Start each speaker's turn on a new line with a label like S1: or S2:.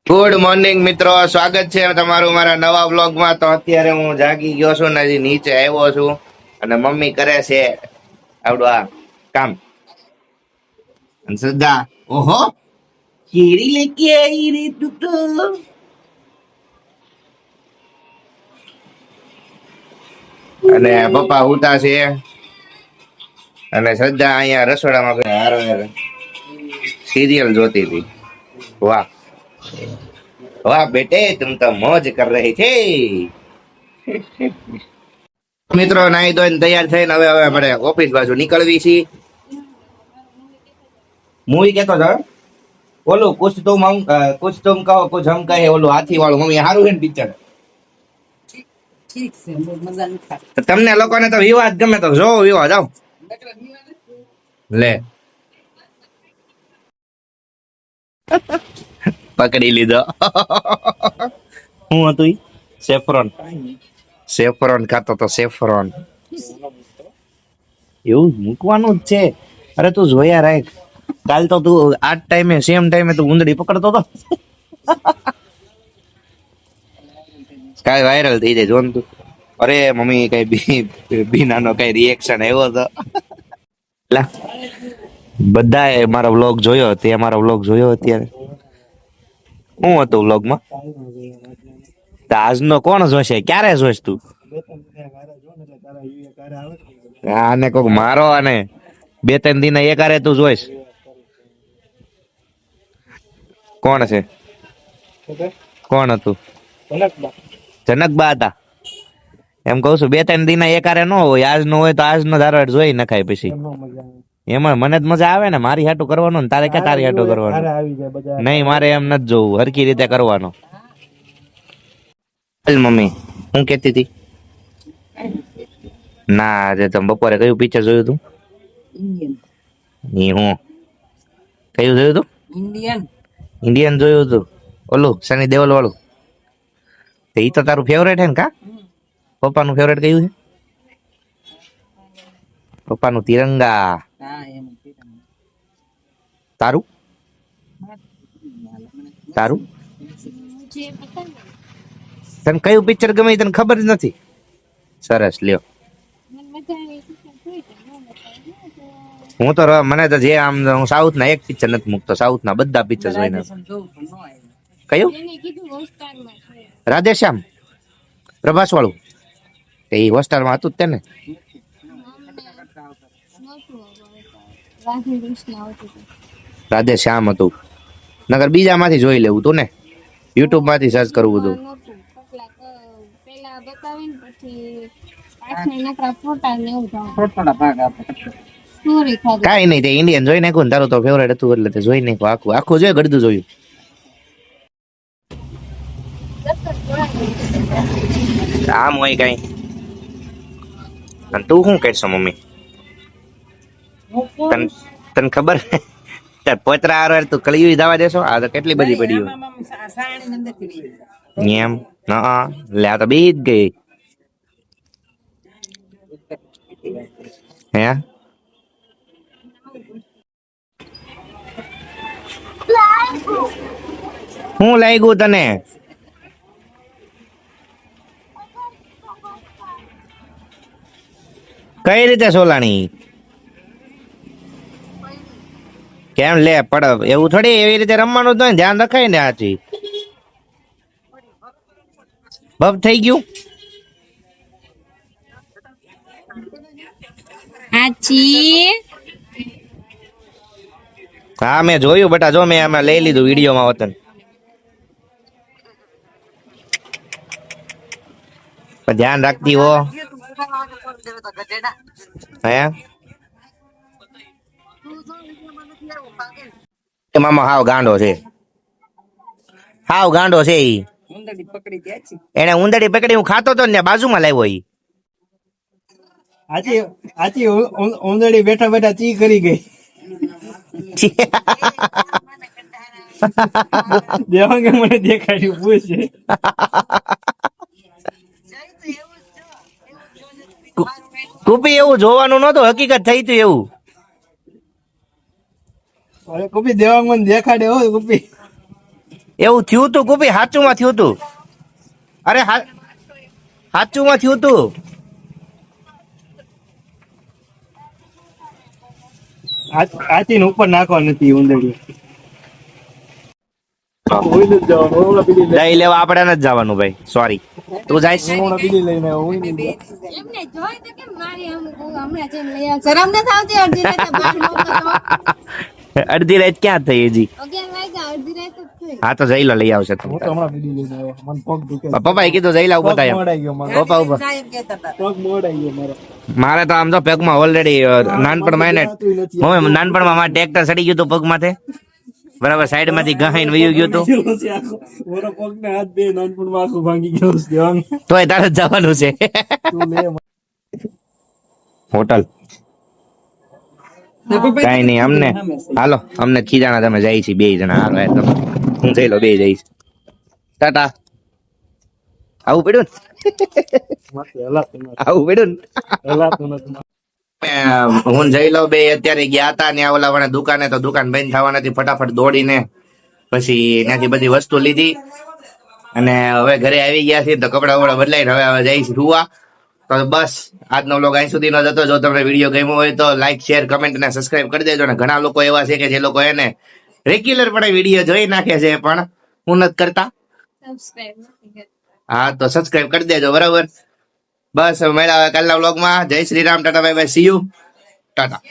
S1: Good morning મિત્રો, સ્વાગત છે તમારું મારા નવા વ્લોગમાં. તો અત્યારે હું જાગી ગયો છું ને હજી નીચે આવ્યો છું અને મમ્મી કરે છે આવડું આ કામ. અને શ્રદ્ધા, ઓહો કેરી લેકે આવી રે તું તો. અને પપ્પા ઉતા છે અને શ્રદ્ધા અહીંયા રસોડામાં હારો સિરિયલ જોતી હતી. વાહ વાહ બેटे, तुम तो मौज कर रहे थे. મિત્રો નાઈ ધોઈને તૈયાર થઈને હવે આપણે ઓફિસ બાજુ નીકળવી છીએ. મૂવી કેતો હતો ઓલું કુછ તુમ કહો કુછ હમ કહે, ઓલું હાથી વાળું. મમ્મી હારું છે ને પિક્ચર? તમને લોકોને તો વિવાદ ગમે તો જો વિવાદ આવ લે પકડી લીધો. હું હતું સેફ્રોન. સેફ્રોન ખાતો તો સેફ્રોન એવું મૂકવાનું જ છે. અરે તું જોયા રાખ, કાલ તો તું આ ટાઈમે સેમ ટાઈમે તું ઉંદડી પકડતો હતો. કાલ વાયરલ થઈ જાય જોન તું. અરે મમ્મી કઈ બીનાનો કઈ રિએક્શન આવ્યો હતો. બધાએ મારો વ્લોગ જોયો, તે મારો વ્લોગ જોયો અત્યારે. શું હતું વ્લોગમાં? આજનો કોણ જોશે? ક્યારે જોઈશ તું? આને કોક મારો અને 2-3 દિન એકારે તું જોઈશ. કોણ છે? કોણ હતું? જનકબા હતા. એમ કઉ છું 2-3 દિન એકારે ન હોય, આજ નો હોય તો આજનો ધારવાડ જોઈ નખાય. પછી એમાં મને જ મજા આવે ને, મારી હાટું કરવાનું ને તારે ક્યાં તારી હાટું કરવાનું? નહીં, મારે એમ નથી જોવું, હરકી રીતે કરવાનો. મમ્મી હું કેતી હતી? ના, આજે તમે બપોરે કયું પિક્ચર જોયું તું? હું કયું જોયું તું? ઇન્ડિયન જોયું તું, ઓલું સની દેઓલ વાળું. એ તો તારું ફેવરેટ હે ને? કા પપ્પાનું ફેવરેટ કયું છે? પપ્પાનું તિરંગા. તારું? તારું તને કયું પિક્ચર ગમે તને ખબર જ નથી? સરસ લ્યો. હું તો મને તો જે આમ હું સાઉથ ના એક પિક્ચર નથી મૂકતો, સાઉથ ના બધા પિક્ચર જોઈને. કયું? રાધેશ્યામ પ્રભાસ વાળું? એ હોસ્ટાર માં હતું જ તેને. રાધેશ્યામ હતું, નગર બીજા માંથી જોઈ લેવું તું ને, યુટ્યુબ માંથી સર્ચ કરવું હતું. કઈ નહીં, તે ઇન્ડિયન જોઈ નાખું ને, તારું તો ફેવરેટ હતું એટલે તે જોઈ નાખું. આખું આખું જોયું, ગડતું જોયું. આમ હોય કઈ. તું શું કહેશો મમ્મી? તને ખબર પોતરા હાર તું કળિયું દાવા દેશો? આ તો કેટલી બધી પડી એમ. હા લે, આ તો બી જ ગઈ હે. શું લાગ્યું તને? કઈ રીતે સોલાણી? કેમ લે પડ એવું થોડી, એવી રીતે રમવાનું જ ધ્યાન રખાય ને. આથી બબ થઈ ગયું. હા મેં જોયું બટા, જો મેં આમાં લઈ લીધું વિડીયોમાં વતન. ધ્યાન રાખતી હો હે. મામા હાવ ગાંડો છે, હાવ ગાંડો છે. ઈ એને ઉંદડી પકડી, હું ખાતો તો ને બાજુમાં લાવ્યો. ઈ
S2: આજી ઉંદડી બેઠા બેઠા ચી કરી ગઈ. દેવાંગે મને દેખાડ્યું, પૂછે
S1: કુપી એવું જોવાનું નતું, હકીકત થઈ તું એવું.
S2: કુપી દેવાંગ મને દેખાડે હો કુપી.
S1: એવું થયું તું ગોપી, સાચું માં થયું તું. અરે સાચું માં થયું તું.
S2: આચીને ઉપર નાખવા નથી ઉંદરડી. ઓઈલ જ જવાનું, ઓલા બીજી
S1: દહીં લેવા આપણે નથી જવાનું ભાઈ, સોરી. તું જાય
S2: ઓલા બીજી લઈને આવો, ઓઈલ જ જાય.
S3: એમને જોઈ તો કેમ મારી હમણાં જઈને લઈ આવ. શરમ નથી આવતી અડધી રાતે બહાર નો તો
S1: અડધી રાત ક્યાં થઈ હજી?
S3: 11 વાગ્યા અડધી રાતે જ થઈ.
S1: હા તો જઈ લો, લઈ આવશે
S2: હું તો હમણાં બીજી લઈને આવ્યો. મને પગ દુખે.
S1: પપ્પાએ કીધું જઈ લાવ બધા
S2: પગ
S1: એમ.
S2: મોડાઈ ગયો મારો.
S1: પપ્પા ઉપર
S2: પગ મોડાઈ ગયો મારો.
S1: મારે તો આમ તો પગમાં ઓલરેડી નાનપણમાં એને મમ્મી નાનપણમાં મારે ટ્રેક્ટર સડી ગયું હતું પગમાંથી, બરાબર, સાઈડ માંથી ગહાઈને વયું ગયું હતું.
S2: જેવો છે આખો. મારો પગ ને હાથ બે નાનપણમાં આખું ભાંગી ગયો છે. આમ
S1: તોય તારે જ જવાનું છે
S2: તું લે.
S1: હોટલ. કઈ નહીં, અમને હાલો, અમને ખીજાણા તમે જાય છે બે જણા. હાલો તમે, હું જઈ લો, બે જઈશ. ટાટા. આવું પડ્યું ને,
S2: માથે હલાતું નથી.
S1: આવું પડ્યું
S2: હલાતું નથી.
S1: ને. હું જઈ લો બે અત્યારે ગયા હતા ને ઓલા વાળા દુકાને, તો દુકાન બંધ થવા નથી, ફટાફટ દોડીને પછી ત્યાંથી બધી વસ્તુ લીધી અને હવે ઘરે આવી ગયા છે. તો કપડા વપડા બદલાઈને હવે જઈશ રૂવા. તો બસ આજનો વ્લોગ અહીં સુધીનો જ હતો. જો તમને વિડીયો ગમ્યો હોય તો લાઈક, શેર, કમેન્ટ અને સબસ્ક્રાઇબ કરી દેજો. અને ઘણા લોકો એવા છે કે જે લોકો એને રેગ્યુલર પણ વિડીયો જોઈ નાખે છે પણ હું નથી કરતા.
S3: સબસ્ક્રાઇબ નથી કરતા.
S1: હા તો સબસ્ક્રાઇબ કરી દેજો, બરાબર. બસ હવે મળ્યા કાલના વ્લોગમાં. જય Shri Ram, Tata, bye bye, C you, Tata.